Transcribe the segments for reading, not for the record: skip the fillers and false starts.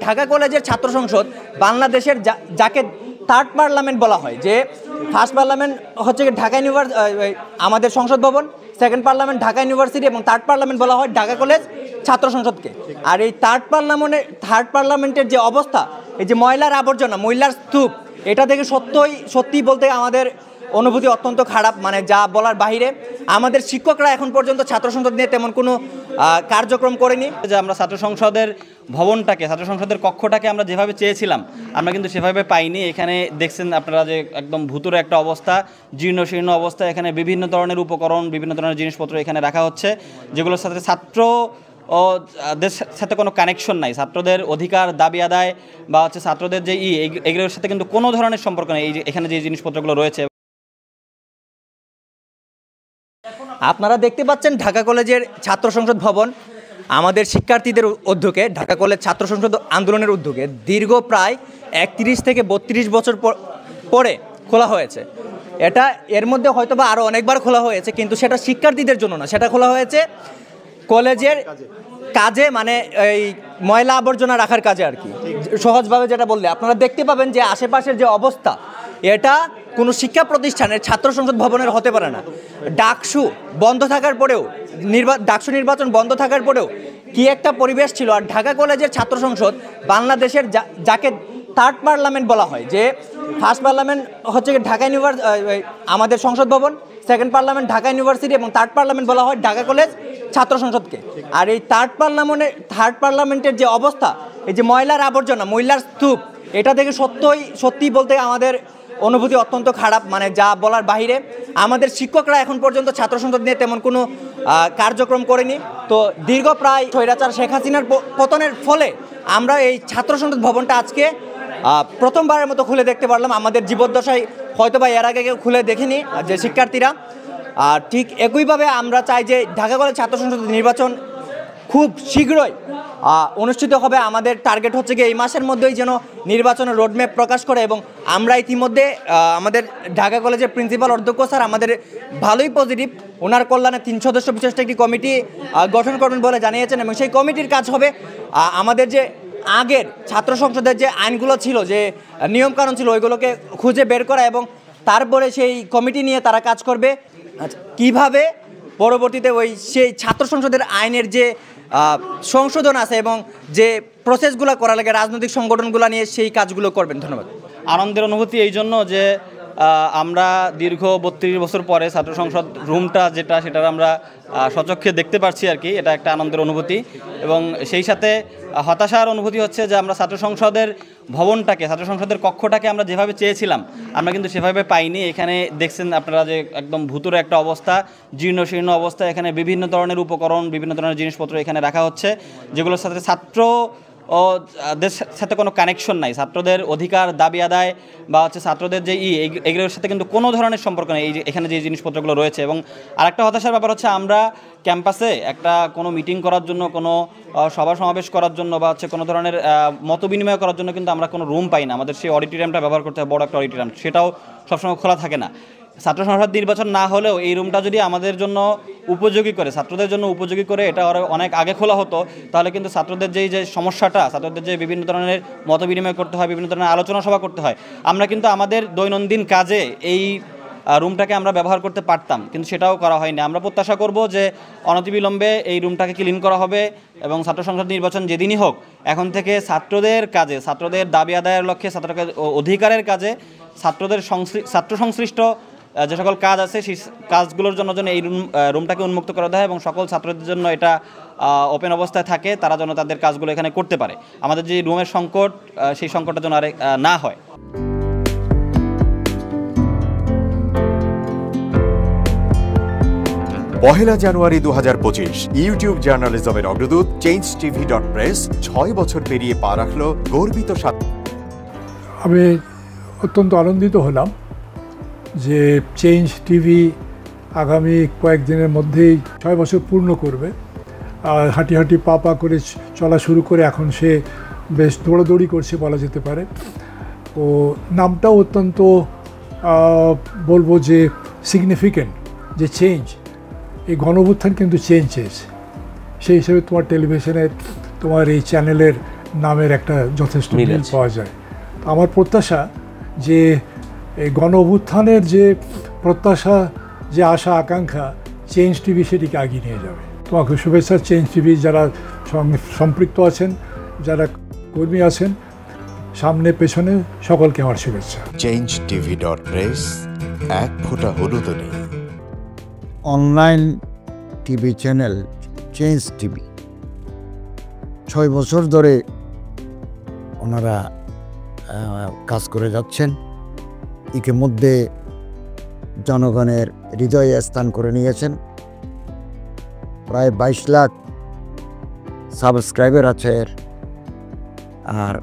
ঢাকা কলেজের ছাত্র সংসদ বাংলাদেশের যাকে থার্ড পার্লামেন্ট বলা হয়, যে ফার্স্ট পার্লামেন্ট হচ্ছে ঢাকা আমাদের সংসদ ভবন, সেকেন্ড পার্লামেন্ট ঢাকা ইউনিভার্সিটি এবং থার্ড পার্লামেন্ট বলা হয় ঢাকা কলেজ ছাত্র সংসদকে। আর এই থার্ড পার্লামেন্টের যে অবস্থা, এই যে ময়লার আবর্জনা, ময়লার স্তূপ, এটা থেকে সত্যি বলতে আমাদের অনুভূতি অত্যন্ত খারাপ, মানে যা বলার বাইরে। আমাদের শিক্ষকরা এখন পর্যন্ত ছাত্র সংসদ নিয়ে তেমন কোনো কার্যক্রম করেনি। যে আমরা ছাত্র সংসদের ভবনটাকে, ছাত্র সংসদের কক্ষটাকে আমরা যেভাবে চেয়েছিলাম আমরা কিন্তু সেভাবে পাইনি। এখানে দেখছেন আপনারা যে একদম ভুতুরে একটা অবস্থা, জীর্ণ শীর্ণ অবস্থা। এখানে বিভিন্ন ধরনের উপকরণ, বিভিন্ন ধরনের জিনিসপত্র এখানে রাখা হচ্ছে, যেগুলোর সাথে ছাত্রদের সাথে কোনো কানেকশন নাই। ছাত্রদের অধিকার দাবি আদায় বা হচ্ছে ছাত্রদের যে এগুলোর সাথে কিন্তু কোনো ধরনের সম্পর্ক নেই। এই যে এখানে যে জিনিসপত্রগুলো রয়েছে, আপনারা দেখতে পাচ্ছেন ঢাকা কলেজের ছাত্র সংসদ ভবন আমাদের শিক্ষার্থীদের উদ্যোগে, ঢাকা কলেজ ছাত্র সংসদ আন্দোলনের উদ্যোগে দীর্ঘ প্রায় 31 থেকে 32 বছর পরে খোলা হয়েছে। এটা এর মধ্যে হয়তো বা আরও অনেকবার খোলা হয়েছে, কিন্তু সেটা শিক্ষার্থীদের জন্য না, সেটা খোলা হয়েছে কলেজের কাজে, মানে এই ময়লা আবর্জনা রাখার কাজে আর কি। সহজভাবে যেটা বললে আপনারা দেখতে পাবেন যে আশেপাশের যে অবস্থা, এটা কোনো শিক্ষা প্রতিষ্ঠানের ছাত্র সংসদ ভবনের হতে পারে না। ডাকসু বন্ধ থাকার পরেও, ডাকসু নির্বাচন বন্ধ থাকার পরেও কি একটা পরিবেশ ছিল। আর ঢাকা কলেজের ছাত্র সংসদ বাংলাদেশের যাকে থার্ড পার্লামেন্ট বলা হয়, যে ফার্স্ট পার্লামেন্ট হচ্ছে ঢাকা আমাদের সংসদ ভবন, সেকেন্ড পার্লামেন্ট ঢাকা ইউনিভার্সিটি এবং থার্ড পার্লামেন্ট বলা হয় ঢাকা কলেজ ছাত্র সংসদকে। আর এই থার্ড পার্লামেন্টের যে অবস্থা, এই যে ময়লার আবর্জনা, ময়লার স্তূপ, এটা থেকে সত্যি বলতে আমাদের অনুভূতি অত্যন্ত খারাপ, মানে যা বলার বাইরে। আমাদের শিক্ষকরা এখন পর্যন্ত ছাত্র সংসদ নিয়ে তেমন কোনো কার্যক্রম করেনি। তো দীর্ঘ প্রায় স্বৈরাচার শেখ হাসিনার পতনের ফলে আমরা এই ছাত্র সংসদ ভবনটা আজকে প্রথমবারের মতো খুলে দেখতে পারলাম। আমাদের জীবদ্দশায় হয়তো বা এর আগে কেউ খুলে দেখেনি যে শিক্ষার্থীরা। আর ঠিক একইভাবে আমরা চাই যে ঢাকা কলেজ ছাত্র সংসদ নির্বাচন খুব শীঘ্রই অনুষ্ঠিত হবে। আমাদের টার্গেট হচ্ছে কি এই মাসের মধ্যেই যেন নির্বাচনের রোডম্যাপ প্রকাশ করে, এবং আমরা ইতিমধ্যে আমাদের ঢাকা কলেজের প্রিন্সিপাল অধ্যক্ষ স্যার আমাদের ভালোই পজিটিভ, ওনার কল্যাণে 3 সদস্য বিশিষ্ট একটি কমিটি গঠন করবেন বলে জানিয়েছেন, এবং সেই কমিটির কাজ হবে আমাদের যে আগের ছাত্র সংসদের যে আইনগুলো ছিল, যে নিয়মকানুন ছিল, ওইগুলোকে খুঁজে বের করা, এবং তারপরে সেই কমিটি নিয়ে তারা কাজ করবে কিভাবে পরবর্তীতে সেই ছাত্র সংসদের আইনের যে সংশোধন আছে এবং যে প্রসেসগুলো করা লাগে রাজনৈতিক সংগঠনগুলো নিয়ে সেই কাজগুলো করবেন। ধন্যবাদ। আনন্দের অনুভূতি এই জন্য যে আমরা দীর্ঘ 32 বছর পরে ছাত্র সংসদ রুমটা সেটা আমরা সচক্ষে দেখতে পাচ্ছি আর কি। এটা একটা আনন্দের অনুভূতি, এবং সেই সাথে হতাশার অনুভূতি হচ্ছে যে আমরা ছাত্র সংসদের ভবনটাকে, ছাত্র সংসদের কক্ষটাকে আমরা যেভাবে চেয়েছিলাম আমরা কিন্তু সেভাবে পাইনি। এখানে দেখছেন আপনারা যে একদম ভুতুরে একটা অবস্থা, জীর্ণ শীর্ণ অবস্থা। এখানে বিভিন্ন ধরনের উপকরণ, বিভিন্ন ধরনের জিনিসপত্র এখানে রাখা হচ্ছে, যেগুলোর সাথে ছাত্রদের সাথে কোনো কানেকশন নাই। ছাত্রদের অধিকার দাবি আদায় বা হচ্ছে ছাত্রদের যে এগুলোর সাথে কিন্তু কোনো ধরনের সম্পর্ক নেই। এই যে এখানে যে জিনিসপত্রগুলো রয়েছে। এবং আরেকটা হতাশার ব্যাপার হচ্ছে আমরা ক্যাম্পাসে কোনো মিটিং করার জন্য, কোনো সভা সমাবেশ করার জন্য বা হচ্ছে কোনো ধরনের মত বিনিময় করার জন্য কিন্তু আমরা কোনো রুম পাই না। আমাদের সেই অডিটোরিয়ামটা ব্যবহার করতে হয়, বড় একটা অডিটোরিয়াম, সেটাও সবসময় খোলা থাকে না। ছাত্র সংসদ নির্বাচন না হলেও এই রুমটা যদি আমাদের জন্য উপযোগী করে, ছাত্রদের জন্য উপযোগী করে এটা অনেক আগে খোলা হতো, তাহলে কিন্তু ছাত্রদের যে সমস্যাটা, ছাত্রদের যে বিভিন্ন ধরনের মত বিনিময় করতে হয়, বিভিন্ন ধরনের আলোচনা সভা করতে হয়, আমরা কিন্তু আমাদের দৈনন্দিন কাজে এই রুমটাকে আমরা ব্যবহার করতে পারতাম, কিন্তু সেটাও করা হয়নি। আমরা প্রত্যাশা করব যে অনতিবিলম্বে এই রুমটাকে ক্লিন করা হবে, এবং ছাত্র সংসদ নির্বাচন যেদিনই হোক এখন থেকে ছাত্রদের কাজে, ছাত্রদের দাবি আদায়ের লক্ষ্যে, ছাত্রদের অধিকারের কাজে, ছাত্র সংশ্লিষ্ট যে সকল কাজ আছে সেই কাজগুলোর জন্য এই রুমটাকে উন্মুক্ত করা দেয়, এবং সকল ছাত্রদের জন্য এটা ওপেন অবস্থায় থাকে, তারা যেন তাদের কাজগুলো এখানে করতে পারে। আমাদের যে রুমের সংকট, সেই সংকটটা যেন আর না হয়। পহেলা জানুয়ারি 2025 ইউটিউব জার্নালিজমের অগ্রদূত changetv.press 6 বছর পেরিয়ে পা রাখল গর্বিত। আমি অত্যন্ত আনন্দিত হলাম যে চেঞ্জ টিভি আগামী কয়েকদিনের মধ্যেই 6 বছর পূর্ণ করবে। হাঁটি হাঁটি পা পা করে চলা শুরু করে এখন সে বেশ দৌড়াদৌড়ি করছে বলা যেতে পারে। ও নামটাও অত্যন্ত বলবো যে সিগনিফিক্যান্ট, যে চেঞ্জ, এই গণঅভ্যুত্থান কিন্তু চেঞ্জ, সেই হিসেবে তোমার টেলিভিশনের, তোমার এই চ্যানেলের নামের একটা যথেষ্ট মিল মিল আছে। পাওয়া যায়। তো আমার প্রত্যাশা যে এই গণ অভ্যুত্থানের যে প্রত্যাশা, যে আশা আকাঙ্ক্ষা, চেঞ্জ টিভি সেটিকে এগিয়ে নিয়ে যাবে। তোমাকে শুভেচ্ছা চেঞ্জ টিভি যারা সম্পৃক্ত আছেন, যারা কর্মী আছেন, সামনে পেছনে সকলকে আমার শুভেচ্ছা। changetv.press, এক ফোঁটা হলুদও নেই। Online TV channel change TV 6 বছর ধরে ওনারা কাজ করে যাচ্ছেন। ইতিমধ্যে জনগণের হৃদয়ে স্থান করে নিয়েছেন। প্রায় 22 লাখ সাবস্ক্রাইবার আছে এর। আর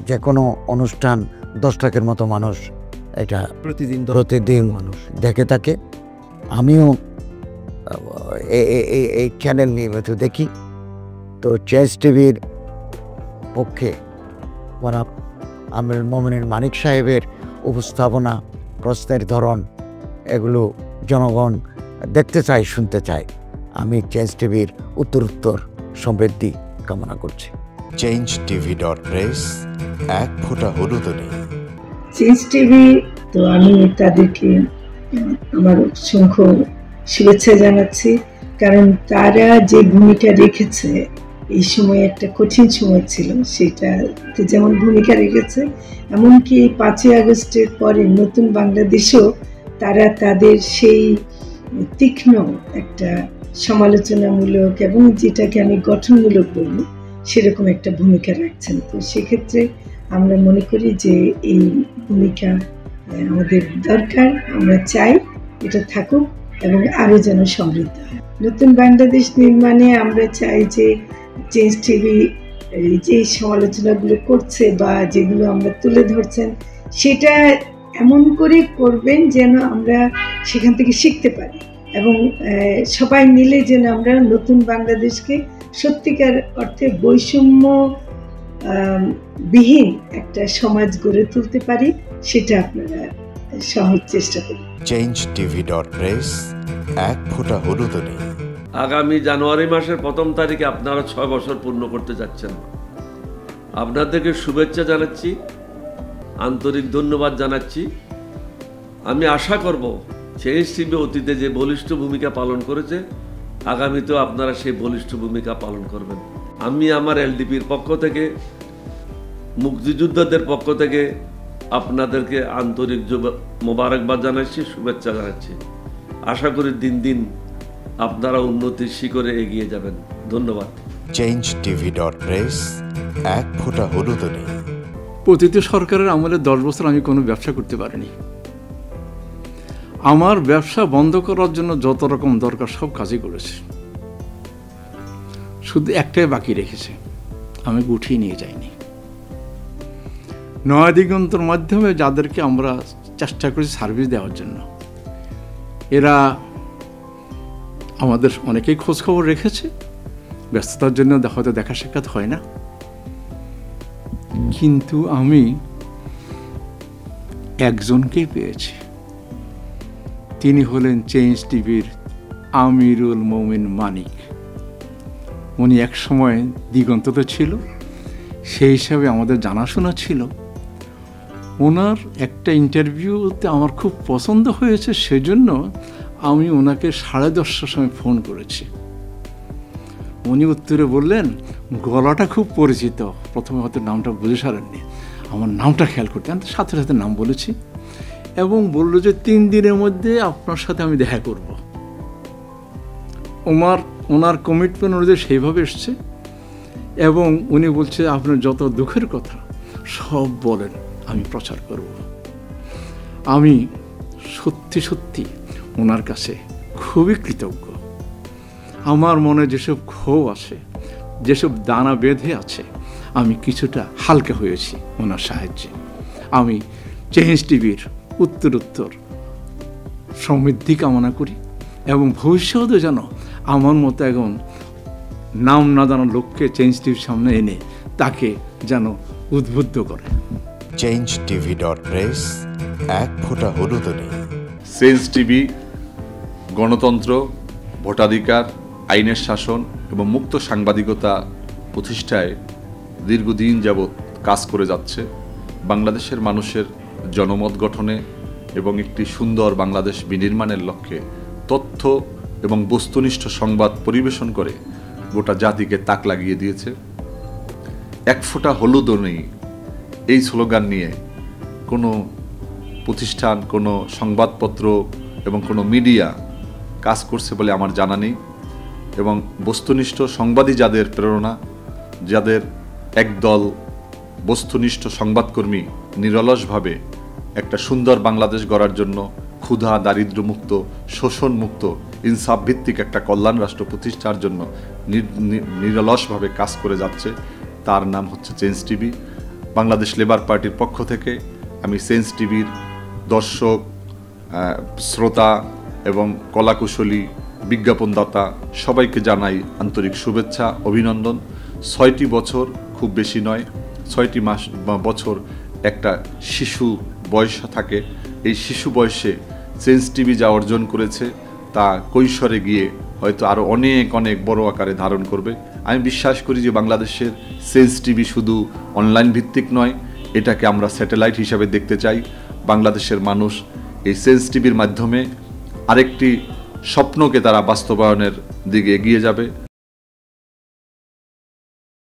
যে কোনো অনুষ্ঠান 10 লাখের মতো মানুষ এটা প্রতিদিন মানুষ দেখে থাকে। আমিও এই চ্যানেল নিয়মিত দেখি। তো চেঞ্জ টিভির পক্ষে ওরা আমির মোমিনুল মানিক সাহেবের উপস্থাপনা, প্রশ্নের ধরন, এগুলো জনগণ দেখতে চায়, শুনতে চায়। আমি চেঞ্জ টিভির উত্তরোত্তর সমৃদ্ধি কামনা করছি। changetv.press, এক ফোঁটা হলুদও নেই। চেঞ্জ টিভি, তো আমি তাদেরকে আমার অসংখ্য শুভেচ্ছা জানাচ্ছি, কারণ তারা যে ভূমিকা রেখেছে এই সময়, একটা কঠিন সময় ছিল, সেটাতে যেমন ভূমিকা রেখেছে, এমনকি 5ই আগস্টের পরে নতুন বাংলাদেশেও তারা তাদের সেই তীক্ষ্ণ একটা সমালোচনামূলক এবং যেটাকে আমি গঠনমূলক বলব সেরকম একটা ভূমিকা রাখছেন। তো সেক্ষেত্রে আমরা মনে করি যে এই ভূমিকা আমাদের দরকার, আমরা চাই এটা থাকুক এবং আরও যেন সমৃদ্ধ হয়। নতুন বাংলাদেশ নির্মাণে আমরা চাই যে চেঞ্জ টিভি যে সমালোচনাগুলো করছে বা যেগুলো আমরা তুলে ধরছেন, সেটা এমন করে করবেন যেন আমরা সেখান থেকে শিখতে পারি এবং সবাই মিলে যেন আমরা নতুন বাংলাদেশকে সত্যিকার অর্থে বৈষম্য বিহীন একটা সমাজ গড়ে তুলতে পারি, সেটা আপনারা সহজ চেষ্টা করুন। changetv.press, এক ফোঁটা হলুদও নেই। আগামী জানুয়ারি মাসের 1ম তারিখে আপনারা 6 বছর পূর্ণ করতে যাচ্ছেন। আপনাদেরকে শুভেচ্ছা জানাচ্ছি, আন্তরিক ধন্যবাদ জানাচ্ছি। আমি আশা করব চেঞ্জ টিভি অতীতে যে বলিষ্ঠ ভূমিকা পালন করেছে, আগামীতেও আপনারা সেই বলিষ্ঠ ভূমিকা পালন করবেন। আমি আমার এলডিপির পক্ষ থেকে, মুক্তিযোদ্ধাদের পক্ষ থেকে আপনাদেরকে আন্তরিক মোবারকবাদ জানাচ্ছি, শুভেচ্ছা জানাচ্ছি। আশা করি দিন দিন আপনারা উন্নতির শিখরে এগিয়ে যাবেন। ধন্যবাদ। changetv.press, এক ফোঁটা হলুদও নেই। প্রতিটি সরকারের আমলে 10 বছর আমি কোনো ব্যবসা করতে পারিনি। আমার ব্যবসা বন্ধ করার জন্য যত রকম দরকার সব কাজই করেছে, শুধু একটাই বাকি রেখেছে, আমি গুটিয়ে নিয়ে যাইনি। নয়া দিগন্তর মাধ্যমে যাদেরকে আমরা চেষ্টা করেছি সার্ভিস দেওয়ার জন্য, এরা আমাদের অনেকেই খোঁজখবর রেখেছে। ব্যস্ততার জন্য হয়তো দেখা সাক্ষাৎ হয় না, কিন্তু আমি একজনকেই পেয়েছি। তিনি হলেন চেঞ্জ টিভির আমিরুল মোমিন মানিক। উনি এক সময় দিগন্ততে ছিল, সেই হিসাবে আমাদের জানাশোনা ছিল। ওনার একটা ইন্টারভিউতে আমার খুব পছন্দ হয়েছে, সেজন্য আমি ওনাকে 10:30টার সময় ফোন করেছি। উনি উত্তরে বললেন, গলাটা খুব পরিচিত। প্রথমে হয়তো নামটা বুঝে সারেননি, আমার নামটা খেয়াল করতে, আমি সাথে সাথে নাম বলেছি এবং বললো যে 3 দিনের মধ্যে আপনার সাথে আমি দেখা করব। ওনার কমিটমেন্ট অনুযায়ী সেইভাবে এসছে এবং উনি বলছে আপনার যত দুঃখের কথা সব বলেন, আমি প্রচার করব। আমি সত্যি সত্যি ওনার কাছে খুবই কৃতজ্ঞ। আমার মনে যেসব ক্ষোভ আছে, যেসব দানা বেঁধে আছে, আমি কিছুটা হালকা হয়েছি ওনার সাহায্যে। আমি চেঞ্জ টিভির উত্তরোত্তর সমৃদ্ধি কামনা করি এবং ভবিষ্যতে যেন আমার মতো এখন নাম না জানা লোককে চেঞ্জ টিভির সামনে এনে তাকে যেন উদ্বুদ্ধ করে। changetv.press, এক ফোঁটা হলুদও নেই। চেঞ্জ টিভি গণতন্ত্র, ভোটাধিকার, আইনের শাসন এবং মুক্ত সাংবাদিকতা প্রতিষ্ঠায় দীর্ঘদিন যাবৎ কাজ করে যাচ্ছে বাংলাদেশের মানুষের জনমত গঠনে এবং একটি সুন্দর বাংলাদেশ বিনির্মাণের লক্ষ্যে তথ্য এবং বস্তুনিষ্ঠ সংবাদ পরিবেশন করে গোটা জাতিকে তাক লাগিয়ে দিয়েছে। এক ফোঁটা হলুদও নেই এই স্লোগান নিয়ে কোনো প্রতিষ্ঠান, কোনো সংবাদপত্র এবং কোনো মিডিয়া কাজ করছে বলে আমার জানা নেই। এবং বস্তুনিষ্ঠ সংবাদই যাদের প্রেরণা, যাদের একদল বস্তুনিষ্ঠ সংবাদকর্মী নিরলসভাবে একটা সুন্দর বাংলাদেশ গড়ার জন্য ক্ষুধা, দারিদ্র্যমুক্ত, শোষণমুক্ত, ইনসাফ ভিত্তিক একটা কল্যাণ রাষ্ট্র প্রতিষ্ঠার জন্য নিরলসভাবে কাজ করে যাচ্ছে, তার নাম হচ্ছে চেঞ্জ টিভি। বাংলাদেশ লেবার পার্টির পক্ষ থেকে আমি চেঞ্জ টিভির দর্শক, শ্রোতা এবং কলাকুশলী, বিজ্ঞাপনদাতা সবাইকে জানাই আন্তরিক শুভেচ্ছা, অভিনন্দন। 6টি বছর খুব বেশি নয়, 6টি মাস বা বছর একটা শিশু বয়স থাকে। এই শিশু বয়সে চেঞ্জ টিভি যা অর্জন করেছে তা কৈশোরে গিয়ে হয়তো আরও অনেক অনেক বড় আকারে ধারণ করবে। আমি বিশ্বাস করি যে বাংলাদেশের চেঞ্জ টিভি শুধু অনলাইন ভিত্তিক নয়, এটাকে আমরা স্যাটেলাইট হিসাবে দেখতে চাই। বাংলাদেশের মানুষ এই চেঞ্জ টিভির মাধ্যমে আরেকটি স্বপ্নকে তারা বাস্তবায়নের দিকে এগিয়ে যাবে।